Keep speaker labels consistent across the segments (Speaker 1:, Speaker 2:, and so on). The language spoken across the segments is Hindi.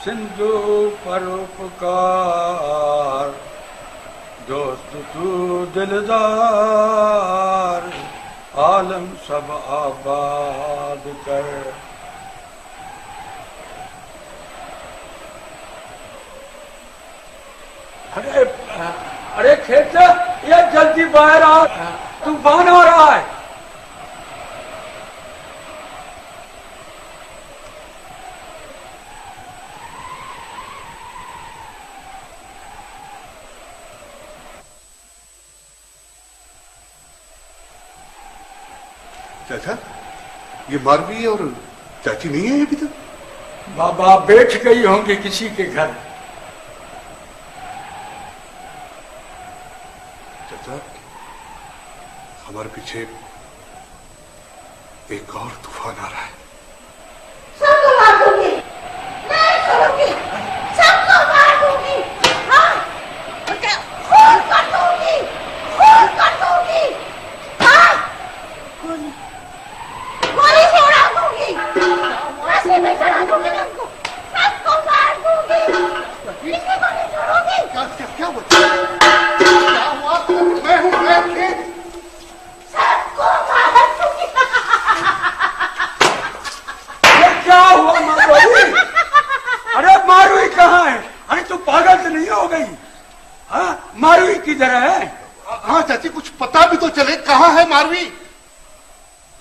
Speaker 1: सिंधु परोपकार, दोस्त तू दिलदार, आलम सब आबाद कर। अरे अरे खेत, ये जल्दी बाहर आ, तूफान आ रहा है।
Speaker 2: चाचा, ये मारवी और चाची नहीं है अभी तक?
Speaker 1: बाबा बैठ गई होंगी किसी के घर।
Speaker 2: चाचा, हमारे पीछे एक और तूफान आ रहा है।
Speaker 3: सबको मार दूंगी, नहीं छोड़ूंगी, सबको मार दूंगी, हाँ, खून कर दूंगी, हाँ, गोली से उड़ा दूंगी, फांसी में चढ़ा दूंगी उनको, सबको मार दूंगी, किसी को नहीं छोड़ूंगी।
Speaker 2: क्या हुआ? मैं हूँ,
Speaker 3: सबको मार दूंगी।
Speaker 1: क्या हुआ मारुई? अरे मारुई कहाँ है? अरे तू पागल तो नहीं हो गई? हाँ, मारुई किधर है?
Speaker 2: हाँ चाची, कुछ पता भी तो चले, कहाँ है मारवी?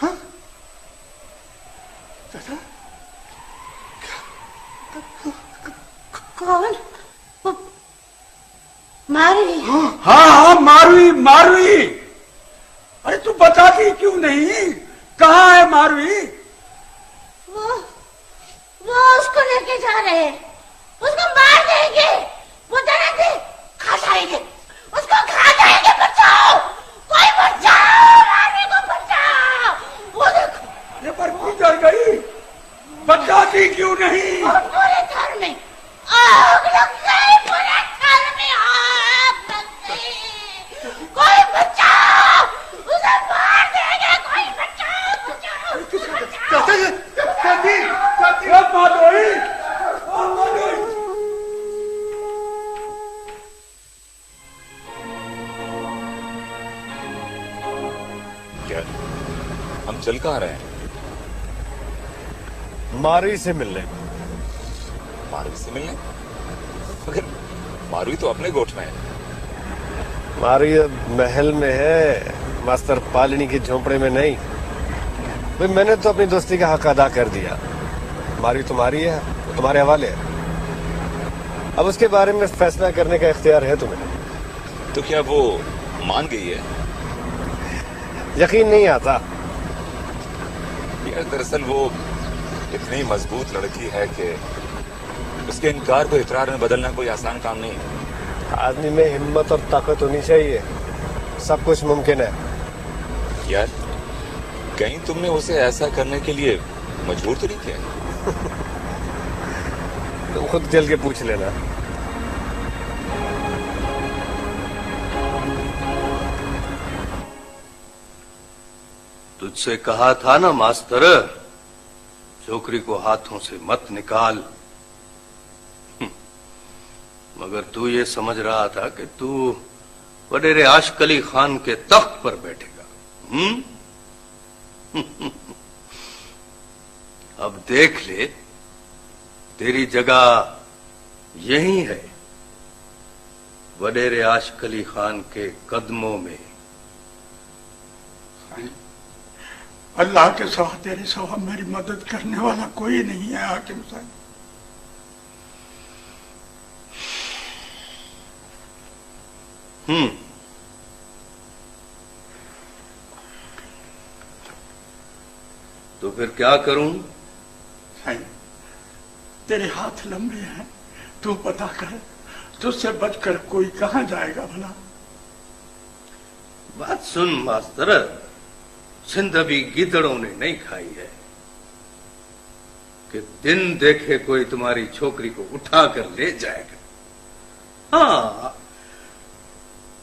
Speaker 2: हाँ? चाचा,
Speaker 3: कौन? मारवी?
Speaker 1: हाँ हाँ, मारुई मारुई। अरे तू बताती क्यों नहीं? कहाँ है मारुई?
Speaker 3: वो उसको लेके जा रहे हैं, उसको मार देंगे, वो डरेंगे, खा जाएंगे, उसको खा जाएंगे। बचाओ, कोई बचाओ, मारवी को बचाओ। वो देखो,
Speaker 1: अरे पर किधर गई? बताती क्यों नहीं?
Speaker 3: और पूरे घर में आग लग गई, पूरे घर में आग लग गई। कोई बचाओ, उसे मार देंगे, कोई बचाओ, बचाओ,
Speaker 2: चाचा, चाची, चाची।
Speaker 1: मारुई, मारुई।
Speaker 4: क्या हम चल कहाँ रहे हैं?
Speaker 5: मारुई से मिलने।
Speaker 4: मारुई से मिलने? मगर मारुई तो अपने गोठ में है।
Speaker 5: मारुई महल में है, मास्टर पालिनी की झोंपड़े में नहीं। भाई मैंने तो अपनी दोस्ती का हक अदा कर दिया। मारुई तुम्हारी है, वो तुम्हारे हवाले है। अब उसके बारे में फैसला करने का इख्तियार है तुम्हें।
Speaker 4: तो क्या वो मान गई है?
Speaker 5: यकीन नहीं आता।
Speaker 4: यार दरअसल वो इतनी मजबूत लड़की है कि उसके इनकार को इकरार में बदलना कोई आसान काम नहीं है।
Speaker 5: आदमी में हिम्मत और ताकत होनी चाहिए, सब कुछ मुमकिन है।
Speaker 4: यार कहीं तुमने उसे ऐसा करने के लिए मजबूर तो नहीं किया?
Speaker 5: तुम खुद चल के पूछ लेना।
Speaker 6: तुझसे कहा था ना मास्टर, छोकरी को हाथों से मत निकाल। मगर तू ये समझ रहा था कि तू वडेरे आशिक अली खान के तख्त पर बैठेगा। अब देख ले, तेरी जगह यही है, वडेरे आशिक अली खान के कदमों में।
Speaker 1: अल्लाह के सिवा तेरे सिवा मेरी मदद करने वाला कोई नहीं है हाकिम साहब।
Speaker 6: तो फिर क्या करूं?
Speaker 1: साईं, तेरे हाथ लंबे हैं, तू पता कर, तुझसे बचकर कोई कहां जाएगा भला?
Speaker 6: बात सुन मास्टर, सिंध अभी गीदड़ों ने नहीं खाई है कि दिन देखे कोई तुम्हारी छोकरी को उठा कर ले जाएगा। हाँ,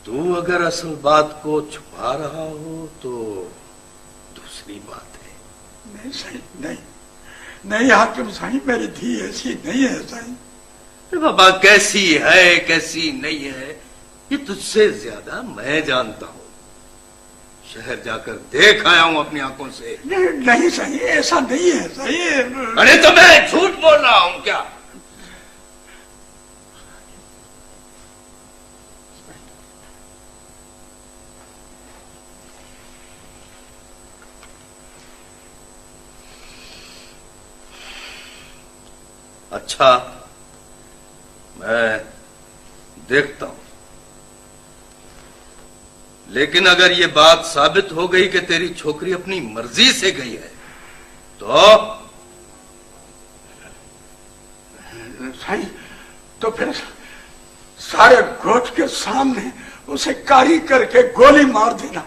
Speaker 6: तू अगर असल बात को छुपा रहा हो तो दूसरी बात है।
Speaker 1: नहीं साईं, नहीं नहीं हाकिम साईं, मेरी धी ऐसी नहीं है साईं।
Speaker 6: अरे बाबा, कैसी है कैसी नहीं है ये तुझसे ज्यादा मैं जानता हूं। शहर जाकर देख आया हूं अपनी आंखों से।
Speaker 1: नहीं सही, ऐसा नहीं है सही।
Speaker 6: अरे तो मैं झूठ बोल रहा हूं क्या? अच्छा, मैं देखता हूं। लेकिन अगर ये बात साबित हो गई कि तेरी छोकरी अपनी मर्जी से गई है तो
Speaker 1: सही, तो फिर सारे गोठ के सामने उसे कारी करके गोली मार देना।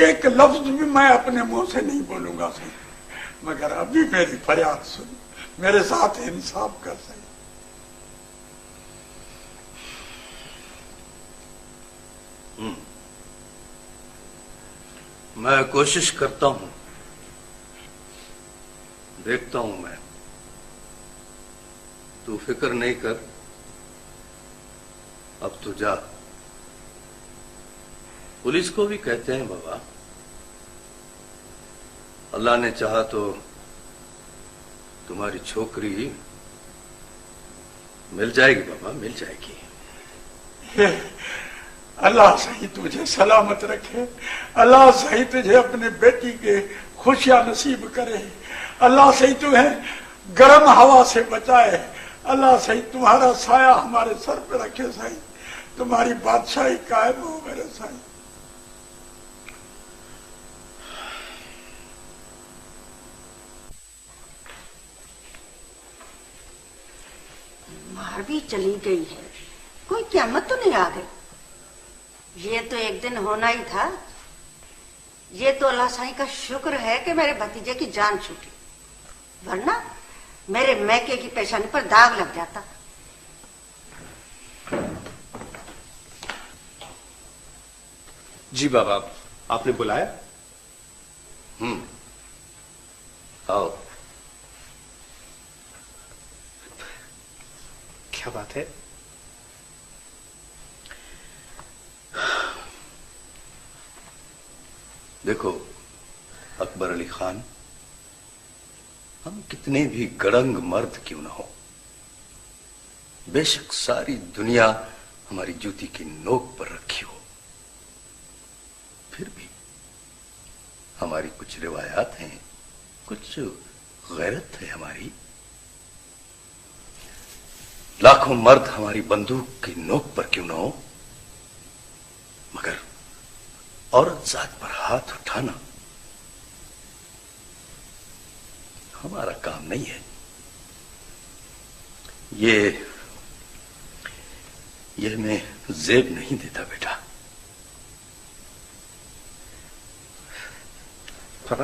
Speaker 1: एक लफ्ज भी मैं अपने मुंह से नहीं बोलूंगा सही, मगर अभी मेरी फरियाद सुन, मेरे साथ इंसाफ कर सही।
Speaker 6: मैं कोशिश करता हूं, देखता हूं मैं। तू फिक्र नहीं कर, अब तू जा। पुलिस को भी कहते हैं बाबा, अल्लाह ने चाहा तो तुम्हारी छोकरी मिल जाएगी बाबा, मिल जाएगी।
Speaker 1: अल्लाह सही तुझे सलामत रखे, अल्लाह सही तुझे अपने बेटी के खुशियां नसीब करे, अल्लाह सही तुम्हें गर्म हवा से बचाए, अल्लाह सही तुम्हारा साया हमारे सर पे रखे सही, तुम्हारी बादशाही कायम हो मेरे सही।
Speaker 3: मारवी चली गई है, कोई क़यामत तो नहीं आ गई। ये तो एक दिन होना ही था। ये तो अल्लाह साईं का शुक्र है कि मेरे भतीजे की जान छूटी, वरना मेरे मैके की पेशानी पर दाग लग जाता।
Speaker 5: जी बाबा, आपने बुलाया?
Speaker 6: आओ।
Speaker 5: क्या बात है?
Speaker 6: देखो अकबर अली खान, हम कितने भी गड़ंग मर्द क्यों ना हो, बेशक सारी दुनिया हमारी जूती की नोक पर रखी हो, फिर भी हमारी कुछ रिवायात हैं, कुछ गैरत है हमारी। लाखों मर्द हमारी बंदूक की नोक पर क्यों ना हो, मगर औरत जात पर हाथ उठाना हमारा काम नहीं है। ये मैं जेब नहीं देता बेटा।
Speaker 5: पर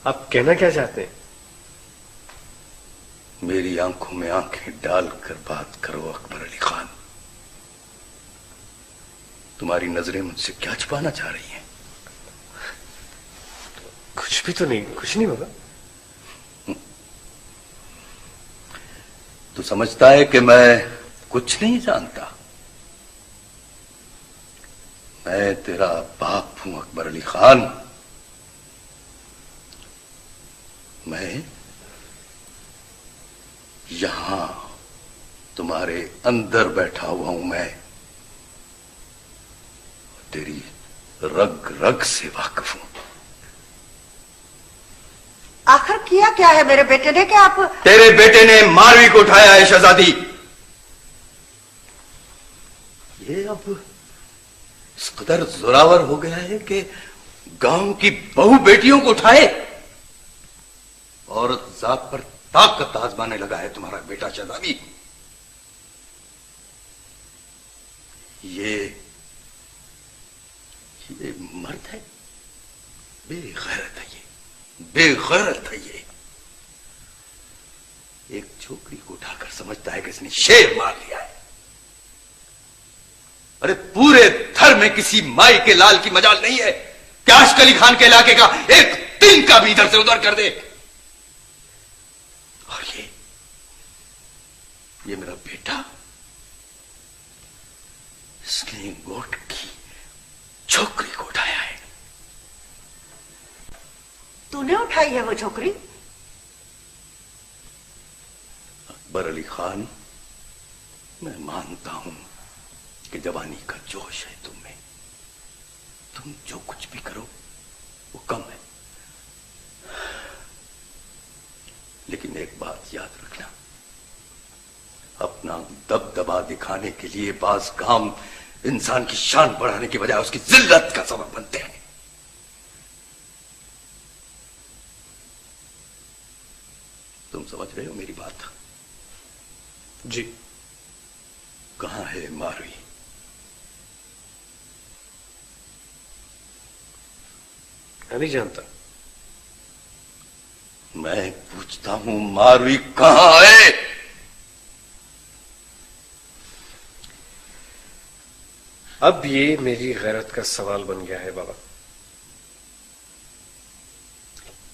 Speaker 5: आप कहना क्या चाहते हैं?
Speaker 6: मेरी आंखों में आंखें डालकर बात करो अकबर अली खान। तुम्हारी नजरें मुझसे क्या छुपाना चाह रही हैं?
Speaker 5: कुछ भी तो नहीं, कुछ नहीं होगा।
Speaker 6: तू समझता है कि मैं कुछ नहीं जानता? मैं तेरा बाप हूं अकबर अली खान। मैं यहां तुम्हारे अंदर बैठा हुआ हूं। मैं तेरी रग रग से वाकिफ हूं।
Speaker 3: आखिर किया क्या है मेरे बेटे ने कि आप?
Speaker 6: तेरे बेटे ने मारवी को उठाया है शहजादी। ये अब इस कदर जोरावर हो गया है कि गांव की बहू बेटियों को उठाए। औरत जात पर ताकत आजमाने लगा है तुम्हारा बेटा शहजादी। ये मर्द है, बेगैरत है, ये बेगैरत है। ये एक छोकरी को उठाकर समझता है कि इसने शेर मार लिया है। अरे पूरे थर में किसी माई के लाल की मजाल नहीं है कि आशिक अली खान के इलाके का एक दिन का भी इधर से उधर कर दे। और ये मेरा बेटा, इसने गोट की छोकरी को उठाया है।
Speaker 7: तूने उठाई है वो छोकरी?
Speaker 6: अकबर अली खान, मैं मानता हूं कि जवानी का जोश है तुम में, तुम जो कुछ भी करो वो कम है, लेकिन एक बात याद रखना, अपना दबदबा दिखाने के लिए बाज काम इंसान की शान बढ़ाने की बजाय उसकी जिल्लत का सबब बनते हैं। तुम समझ रहे हो मेरी बात?
Speaker 5: जी।
Speaker 6: कहां है मारवी?
Speaker 5: मैं नहीं जानता।
Speaker 6: मैं पूछता हूं मारवी कहां है?
Speaker 5: अब ये मेरी गैरत का सवाल बन गया है बाबा।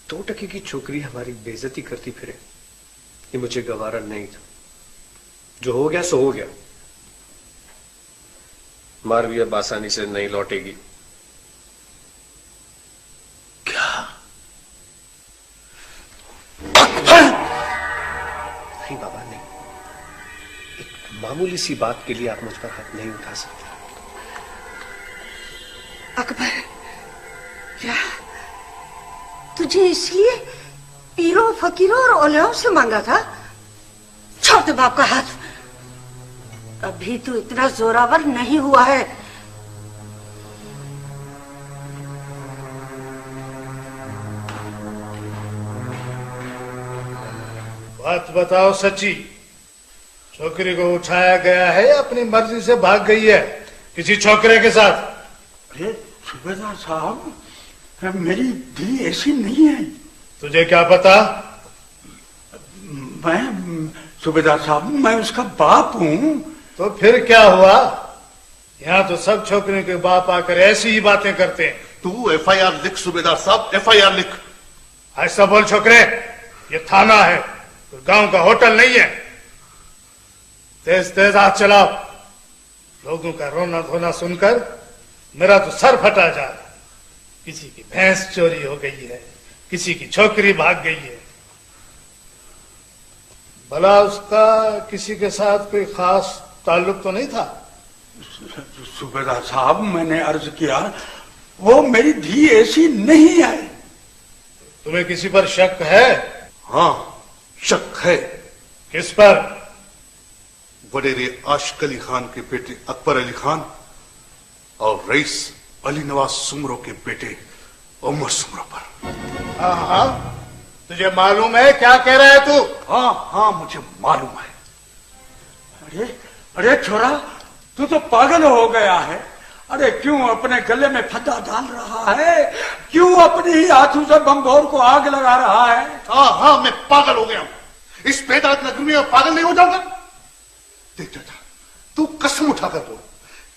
Speaker 5: 2 टके की छोकरी हमारी बेइज्जती करती फिरे, ये मुझे गवारा नहीं था। जो हो गया सो हो गया। मारवी अब आसानी से नहीं लौटेगी।
Speaker 6: क्या?
Speaker 5: नहीं बाबा, नहीं। एक मामूली सी बात के लिए आप मुझ पर हाथ नहीं उठा सकते।
Speaker 7: अकबर, क्या तुझे इसलिए पीरों फकीरों और औलियाओं से मांगा था? छोड़ दे बाप का हाथ। अभी तो इतना जोरावर नहीं हुआ है।
Speaker 8: बात बताओ सच्ची, छोकरी को उठाया गया है या अपनी मर्जी से भाग गई है किसी छोकरे के साथ?
Speaker 1: अरे सूबेदार साहब, मेरी धी ऐसी नहीं है।
Speaker 8: तुझे क्या पता?
Speaker 1: मैं सूबेदार साहब, मैं उसका बाप हूँ।
Speaker 8: तो फिर क्या हुआ? यहाँ तो सब छोकरियों के बाप आकर ऐसी ही बातें करते हैं।
Speaker 2: तू एफआईआर लिख सूबेदार साहब, एफआईआर लिख।
Speaker 8: ऐसा बोल छोकरे, ये थाना है, तो गांव का होटल नहीं है। तेज तेज हाथ चलाओ। लोगों का रोना धोना सुनकर मेरा तो सर फटा जा रहा। किसी की भैंस चोरी हो गई है, किसी की छोकरी भाग गई है। भला उसका किसी के साथ कोई खास ताल्लुक तो नहीं था?
Speaker 1: सूबेदार साहब, मैंने अर्ज किया, वो मेरी धी ऐसी नहीं है।
Speaker 8: तुम्हें किसी पर शक है?
Speaker 2: हाँ, शक है।
Speaker 8: किस पर?
Speaker 2: वडेरे आशिक अली खान के बेटे अकबर अली खान और रईस अली नवाज सुमरो के बेटे उमर सुमरो पर।
Speaker 8: हाँ हाँ, तुझे मालूम है क्या कह रहा है तू?
Speaker 1: हाँ हाँ, मुझे मालूम है। अरे अरे छोरा, तू तो पागल हो गया है। अरे क्यों अपने गले में फंदा डाल रहा है? क्यों अपने ही हाथों से बमभोर को आग लगा रहा है?
Speaker 2: हाँ हाँ, मैं पागल हो गया हूं। इस बेदाग नगरी में पागल नहीं हो जाऊंगा? देख चाचा, तू कसम उठाकर बोल,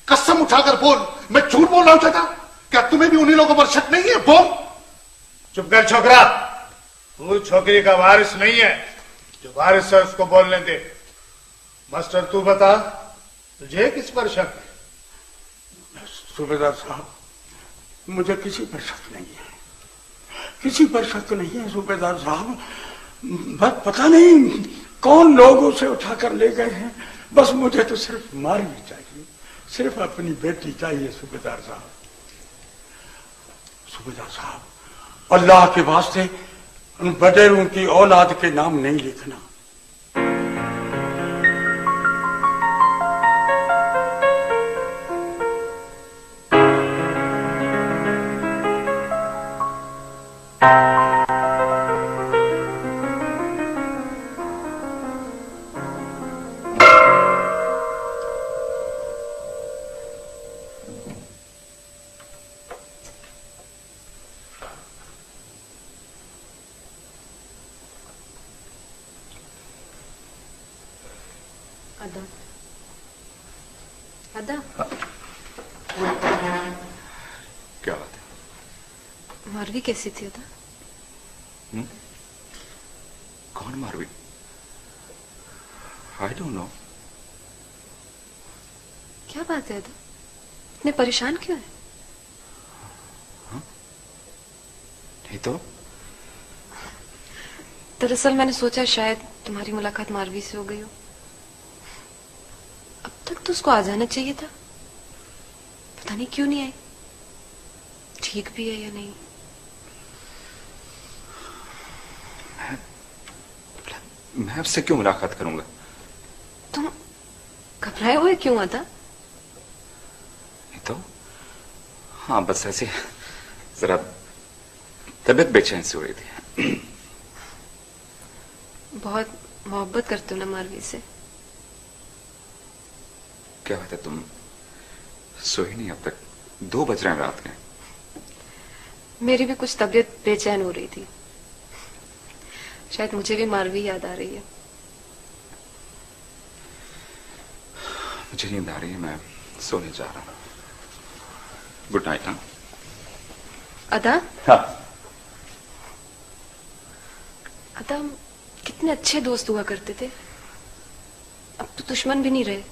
Speaker 2: कसम उठाकर बोल, मैं झूठ बोल रहा हूं चाचा? क्या तुम्हें भी उन्हीं लोगों पर शक नहीं है? बोल।
Speaker 8: चुप कर छोकरा, तू छोकरी का वारिस नहीं है। जो वारिस है उसको बोलने दे। मास्टर तू बता, तुझे किस पर शक है?
Speaker 1: सूबेदार साहब, मुझे किसी पर शक नहीं है, किसी पर शक नहीं है सूबेदार साहब। बस पता नहीं कौन लोग उसे उठाकर ले गए हैं। बस मुझे तो सिर्फ मारवी चाहिए, सिर्फ अपनी बेटी चाहिए सूबेदार साहब। सूबेदार साहब, अल्लाह के वास्ते उन बडेरों की औलाद के नाम नहीं लिखना।
Speaker 9: अदा, अदा,
Speaker 4: क्या बात है?
Speaker 9: मारवी कैसी थी अदा?
Speaker 4: कौन मारवी? I don't know.
Speaker 9: क्या बात है? इतने परेशान क्यों है?
Speaker 4: नहीं तो
Speaker 9: दरअसल मैंने सोचा शायद तुम्हारी मुलाकात मारवी से हो गई हो। अब तक तो उसको आ जाना चाहिए था, पता नहीं क्यों नहीं आई। ठीक भी है या नहीं?
Speaker 4: मैं उससे क्यों मुलाकात करूंगा?
Speaker 9: तुम घबराए हुए क्यों आता?
Speaker 4: नहीं तो हाँ, बस ऐसे जरा तबीयत बेचैन सी हो रही थी।
Speaker 9: बहुत मोहब्बत करते हो ना मारवी से?
Speaker 4: क्या बात है, तुम सोई नहीं अब तक? 2 बज रहे हैं रात के।
Speaker 9: मेरी भी कुछ तबीयत बेचैन हो रही थी, शायद मुझे भी मारवी याद आ रही है।
Speaker 4: मुझे नींद आ रही है, मैं सोने जा रहा हूँ। Good night. हाँ
Speaker 9: अदा?
Speaker 4: हाँ।
Speaker 9: अदा, हम कितने अच्छे दोस्त हुआ करते थे, अब तो दुश्मन भी नहीं रहे।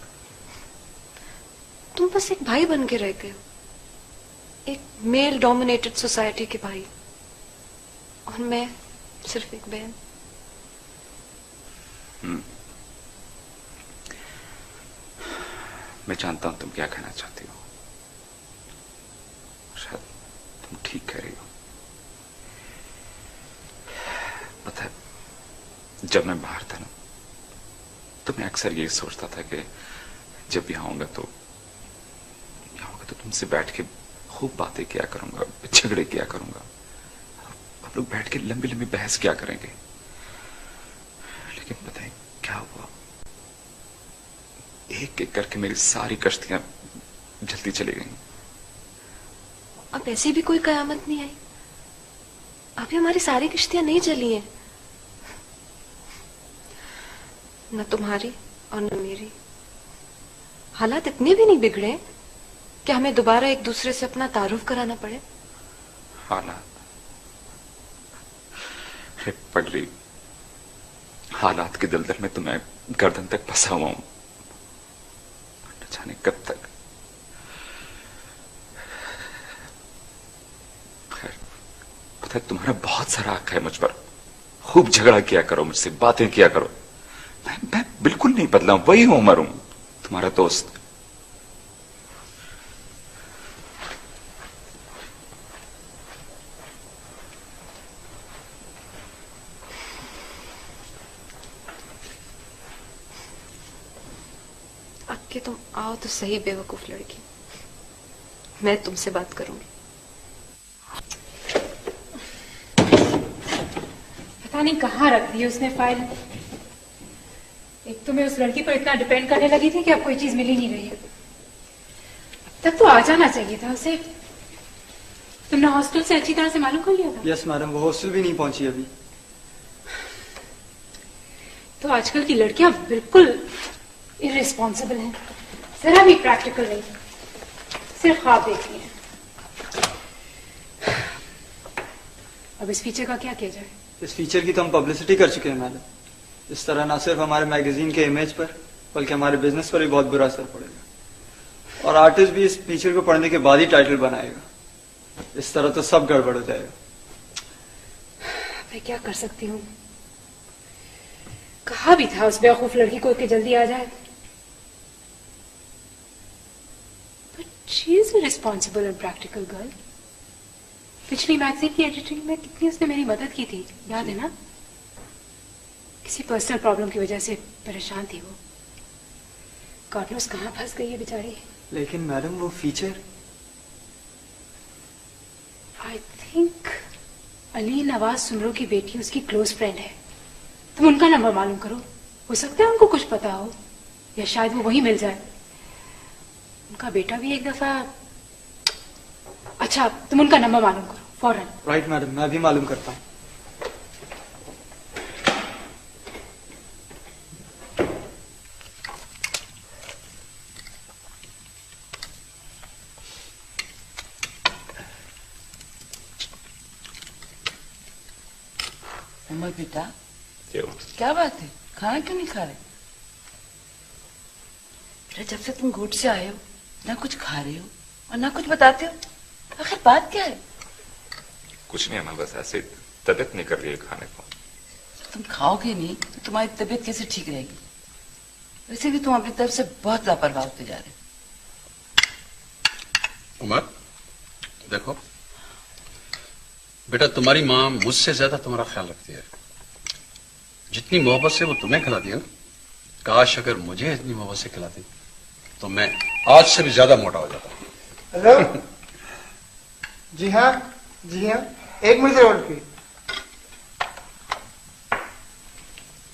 Speaker 9: तुम बस एक भाई बन के रह गए हो, एक मेल डोमिनेटेड सोसाइटी के भाई, और मैं सिर्फ एक बहन।
Speaker 4: मैं जानता हूं तुम क्या कहना चाहती हो, शायद तुम ठीक कह रही हो। पता है, जब मैं बाहर था ना, तो मैं अक्सर ये सोचता था कि जब यहाँ आऊंगा तो तुमसे बैठ के खूब बातें किया करूंगा, झगड़े किया करूंगा, हम लोग बैठ के लंबी लंबी बहस किया करेंगे। लेकिन पता है क्या हुआ? एक एक करके मेरी सारी कश्तियां जलती चली गई।
Speaker 9: अब ऐसी भी कोई कयामत नहीं आई, अभी हमारी सारी किश्तियां नहीं जली हैं, न तुम्हारी और न मेरी। हालात इतने भी नहीं बिगड़े कि हमें दोबारा एक दूसरे से अपना तारुफ कराना पड़े।
Speaker 4: हालात? पगली, हालात के दलदल में तो मैं गर्दन तक फंसा हुआ हूं, न जाने कब तक। खैर, पता है तुम्हारा बहुत सारा हक है मुझ पर। खूब झगड़ा किया करो मुझसे, बातें किया करो। मैं बिल्कुल नहीं बदला हूं, वही हूं, उमर हूं, तुम्हारा दोस्त।
Speaker 9: अब के तुम आओ तो सही बेवकूफ लड़की, मैं तुमसे बात करूंगी।
Speaker 10: पता नहीं कहाँ रख दी उसने फाइल। एक तो मैं उस लड़की पर इतना डिपेंड करने लगी थी कि अब कोई चीज मिल ही नहीं रही है। अब तक तो आ जाना चाहिए था उसे। तुमने हॉस्टल से अच्छी तरह से मालूम कर लिया था?
Speaker 11: यस मैडम, वो हॉस्टल भी नहीं पहुंची अभी।
Speaker 10: तो आजकल की लड़कियां बिल्कुल इररिस्पॉन्सिबल हैं, जरा भी प्रैक्टिकल नहीं, सिर्फ ख्वाब देखती हैं। अब इस फीचर का क्या किया जाए?
Speaker 11: इस फीचर की तो हम पब्लिसिटी कर चुके हैं मैडम। इस तरह ना सिर्फ हमारे मैगजीन के इमेज पर बल्कि हमारे बिजनेस पर भी बहुत बुरा असर पड़ेगा, और आर्टिस्ट भी इस फीचर को पढ़ने के बाद ही टाइटल बनाएगा। इस तरह तो सब गड़बड़ हो जाएगा।
Speaker 10: मैं क्या कर सकती हूँ? कहा भी था उस बेवकूफ लड़की को कि जल्दी आ जाए, but she is a responsible and practical girl. पिछली मैगजीन की एडिटिंग में कितनी उसने मेरी मदद की थी, याद है ना? किसी पर्सनल प्रॉब्लम की वजह से परेशान थी वो। गॉड नोस कहाँ फंस गई है बेचारी।
Speaker 11: लेकिन मैडम वो feature,
Speaker 10: I think Ali Nawaz Soomro की बेटी उसकी क्लोज फ्रेंड है। तुम उनका नंबर मालूम करो, हो सकता है उनको कुछ पता हो, या शायद वो वहीं मिल जाए। उनका बेटा भी एक दफा। अच्छा, तुम उनका नंबर मालूम करो फौरन।
Speaker 11: राइट मैडम, मैं अभी मालूम करता हूँ।
Speaker 12: उमर बेटा, क्या बात है? खाना क्यों नहीं खा रहे? बेटा जब से तुम घूट से आए हो ना कुछ खा रहे हो और ना कुछ बताते हो, आखिर बात क्या है?
Speaker 4: कुछ नहीं अम्मा, बस ऐसे तबीयत नहीं कर रही है खाने को।
Speaker 12: तुम खाओगे नहीं तो तुम्हारी तबीयत कैसे ठीक रहेगी? वैसे भी तुम अपनी तरफ से बहुत लापरवाह होते जा रहे हो।
Speaker 6: उमर देखो बेटा, तुम्हारी माँ मुझसे ज्यादा तुम्हारा ख्याल रखती है। जितनी मोहब्बत से वो तुम्हें खिलाती है ना, काश अगर मुझे इतनी मोहब्बत से खिलाती तो मैं आज से भी ज्यादा मोटा हो जाता।
Speaker 13: हेलो। जी हाँ, एक मिनट से होल्ड की।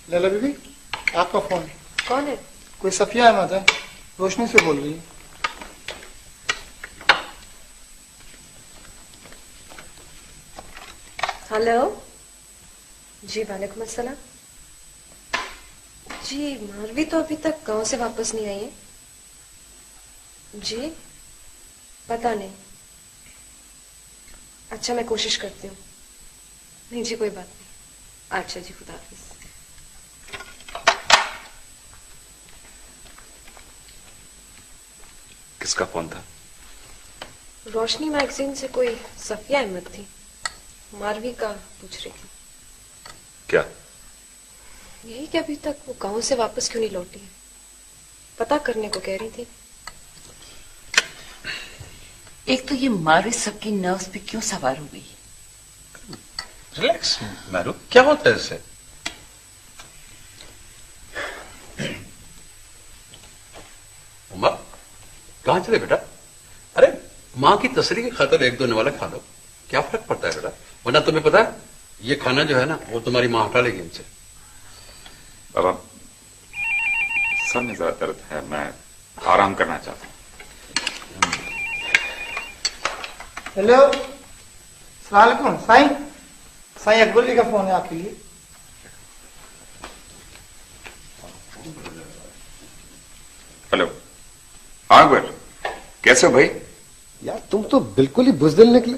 Speaker 13: लैला बीबी, आपका फोन।
Speaker 9: कौन है?
Speaker 13: कोई सफिया अहमद है, रोशनी से बोल रही है।
Speaker 9: हेलो जी, वालेकुम अस्सलाम। जी मारवी तो अभी तक गांव से वापस नहीं आई है जी, पता नहीं। अच्छा मैं कोशिश करती हूँ। नहीं जी कोई बात नहीं। अच्छा जी, खुदा हाफिज।
Speaker 4: किसका फोन था?
Speaker 9: रोशनी मैगजीन से कोई सफिया अहमद थी, मारवी का पूछ रही थी।
Speaker 4: क्या?
Speaker 9: यही कि अभी तक वो गांव से वापस क्यों नहीं लौटी है, पता करने को कह रही थी।
Speaker 12: एक तो ये मारवी सबकी नर्व्स पे क्यों सवार हो गई?
Speaker 6: रिलैक्स मारू, क्या होता है इससे? उमर कहां चले बेटा? अरे माँ की तसल्ली की खातिर एक दो नवाला खा लो, क्या फर्क पड़ता है बेटा? वरना तुम्हें पता है ये खाना जो है ना वो तुम्हारी माँ हटा लेगी इनसे।
Speaker 4: बाबा सर में ज्यादा दर्द है, मैं आराम करना चाहता हूँ।
Speaker 13: हेलो, अस्सलाम वालेकुम। साईं अकबर जी का फोन है आपके लिए।
Speaker 4: हेलो, हाँ अकबर, कैसे हो भाई?
Speaker 5: यार तुम तो बिल्कुल ही बुजदिल निकले।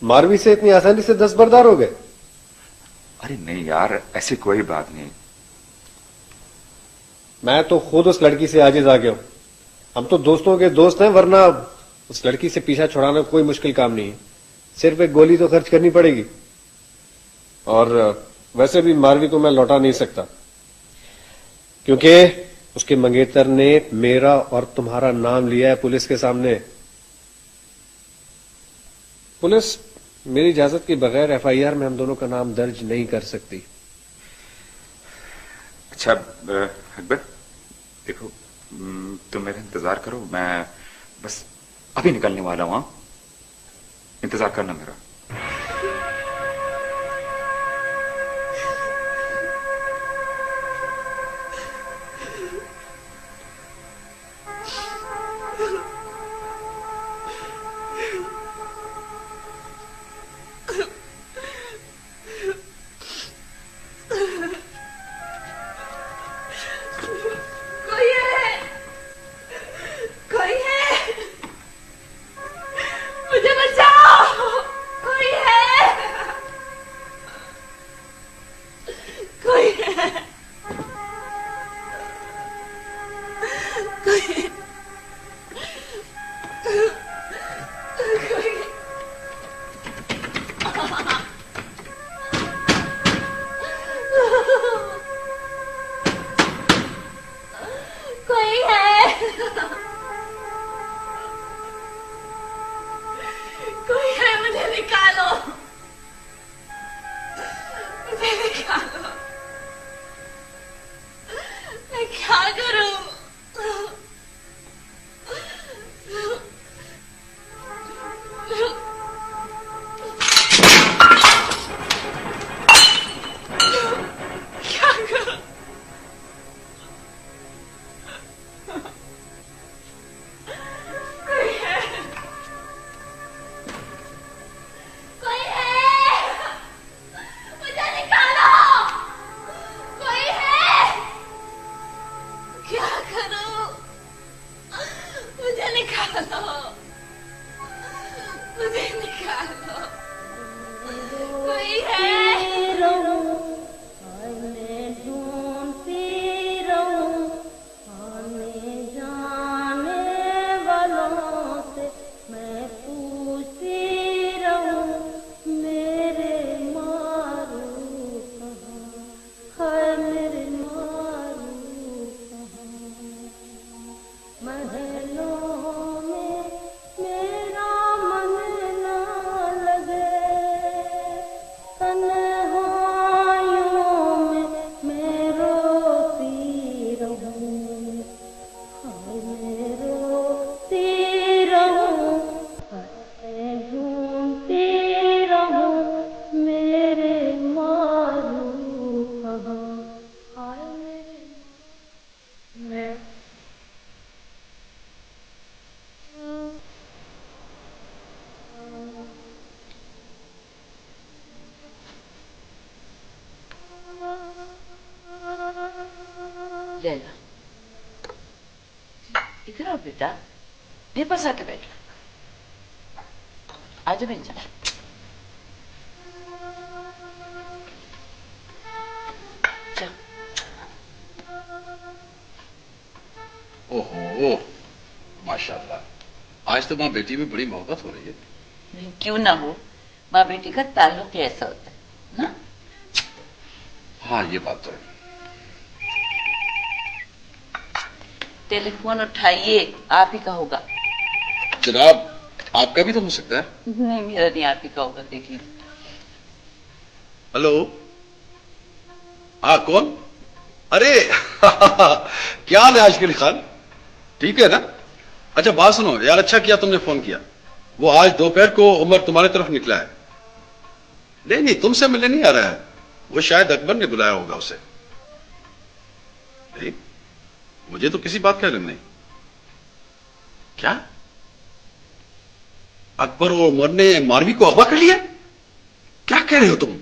Speaker 5: मारवी से इतनी आसानी से दस्तबरदार हो गए?
Speaker 4: अरे नहीं यार, ऐसी कोई बात नहीं।
Speaker 5: मैं तो खुद उस लड़की से आजिज आ गया हूं। हम तो दोस्तों के दोस्त हैं, वरना उस लड़की से पीछा छुड़ाना कोई मुश्किल काम नहीं है। सिर्फ एक गोली तो खर्च करनी पड़ेगी। और वैसे भी मारवी को मैं लौटा नहीं सकता, क्योंकि उसके मंगेतर ने मेरा और तुम्हारा नाम लिया है पुलिस के सामने। पुलिस मेरी इजाजत के बगैर एफआईआर में हम दोनों का नाम दर्ज नहीं कर सकती।
Speaker 4: अच्छा अकबर देखो, तुम मेरा इंतजार करो, मैं बस अभी निकलने वाला हूं। इंतजार करना मेरा।
Speaker 3: मुझे बचाओ, कोई है?
Speaker 12: ले लो। इधर आओ बेटा, मेरे पास आके बैठ। आजा बेटा।
Speaker 14: ओहो, माशाल्लाह, आज तो माँ बेटी में बड़ी मोहब्बत हो रही है।
Speaker 12: क्यों ना हो, माँ बेटी का ताल्लुक ऐसा होता है ना।
Speaker 14: हाँ, ये बात तो है।
Speaker 12: टेलीफोन उठाइए, आप ही का होगा।
Speaker 14: जनाब, आपका भी तो हो सकता है।
Speaker 12: नहीं, मेरा नहीं, आप ही का होगा, देखिए।
Speaker 14: हेलो, हाँ कौन? अरे क्या हाल है आज के लिए खान? ठीक है ना? अच्छा बात सुनो यार, अच्छा किया तुमने फोन किया। वो आज दोपहर को उमर तुम्हारी तरफ निकला है। नहीं, तुमसे मिलने नहीं आ रहा है, वो शायद अकबर ने बुलाया होगा उसे। नहीं, मुझे तो किसी बात का इल्म नहीं। क्या अकबर और उमर ने मारवी को अगवा कर लिया? क्या कह रहे हो तुम?